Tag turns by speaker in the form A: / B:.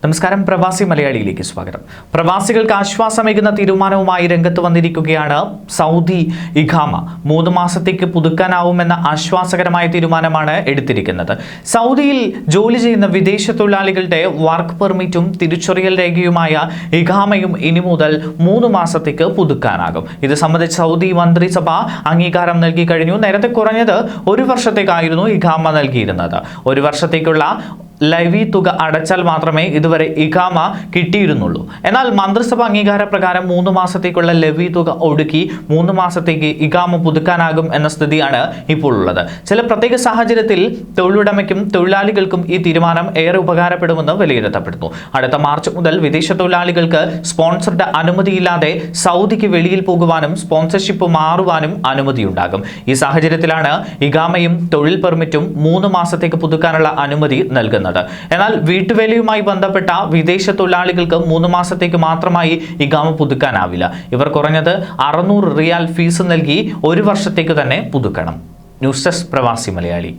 A: നമസ്കാരം, പ്രവാസി മലയാളിയിലേക്ക് സ്വാഗതം. പ്രവാസികൾക്ക് ആശ്വാസമേകുന്ന തീരുമാനവുമായി രംഗത്ത് വന്നിരിക്കുകയാണ് സൗദി ഇഖാമ. 3 മാസത്തേക്ക് പുതുക്കാനാവുമെന്ന ആശ്വാസകരമായ തീരുമാനമാണ് എടുത്തിരിക്കുന്നത്. സൗദിയിൽ ജോലി ചെയ്യുന്ന വിദേശ തൊഴിലാളികളുടെ വർക്ക് പെർമിറ്റും തിരിച്ചറിയൽ രേഖയുമായ ഇഖാമയും ഇനി മുതൽ 3 മാസത്തേക്ക് പുതുക്കാനാകും. ഇത് സംബന്ധിച്ച് സൗദി മന്ത്രിസഭ അംഗീകാരം നൽകി കഴിഞ്ഞു. നേരത്തെ കുറഞ്ഞത് 1 വർഷത്തേക്കായിരുന്നു ഇഖാമ നൽകിയിരുന്നത്. 1 വർഷത്തേക്കുള്ള ലൈവി തുക അടച്ചാൽ മാത്രമേ ഇതുവരെ ഇഖാമ കിട്ടിയിരുന്നുള്ളൂ. എന്നാൽ മന്ത്രിസഭ അംഗീകാര പ്രകാരം 3 മാസത്തേക്കുള്ള ലവി തുക ഒടുക്കി 3 മാസത്തേക്ക് ഇഖാമ പുതുക്കാനാകും എന്ന സ്ഥിതിയാണ് ഇപ്പോൾ ഉള്ളത്. ചില പ്രത്യേക സാഹചര്യത്തിൽ തൊഴിലുടമയ്ക്കും തൊഴിലാളികൾക്കും ഈ തീരുമാനം ഏറെ ഉപകാരപ്പെടുമെന്ന് വിലയിരുത്തപ്പെടുന്നു. അടുത്ത മാർച്ച് മുതൽ വിദേശ തൊഴിലാളികൾക്ക് സ്പോൺസറുടെ അനുമതിയില്ലാതെ സൗദിക്ക് വെളിയിൽ പോകുവാനും സ്പോൺസർഷിപ്പ് മാറുവാനും അനുമതിയുണ്ടാകും. ഈ സാഹചര്യത്തിലാണ് ഇഖാമയും തൊഴിൽ പെർമിറ്റും 3 മാസത്തേക്ക് പുതുക്കാനുള്ള അനുമതി നൽകുന്നത്. എന്നാൽ വീട്ടുവേലയുമായി ബന്ധപ്പെട്ട വിദേശ തൊഴിലാളികൾക്ക് 3 മാസത്തേക്ക് മാത്രമായി ഇഖാമ പുതുക്കാനാവില്ല. ഇവർ കുറഞ്ഞത് 600 റിയാൽ ഫീസ് നൽകി 1 വർഷത്തേക്ക് തന്നെ പുതുക്കണം. ന്യൂസ് ഡെസ്ക് പ്രവാസി മലയാളി.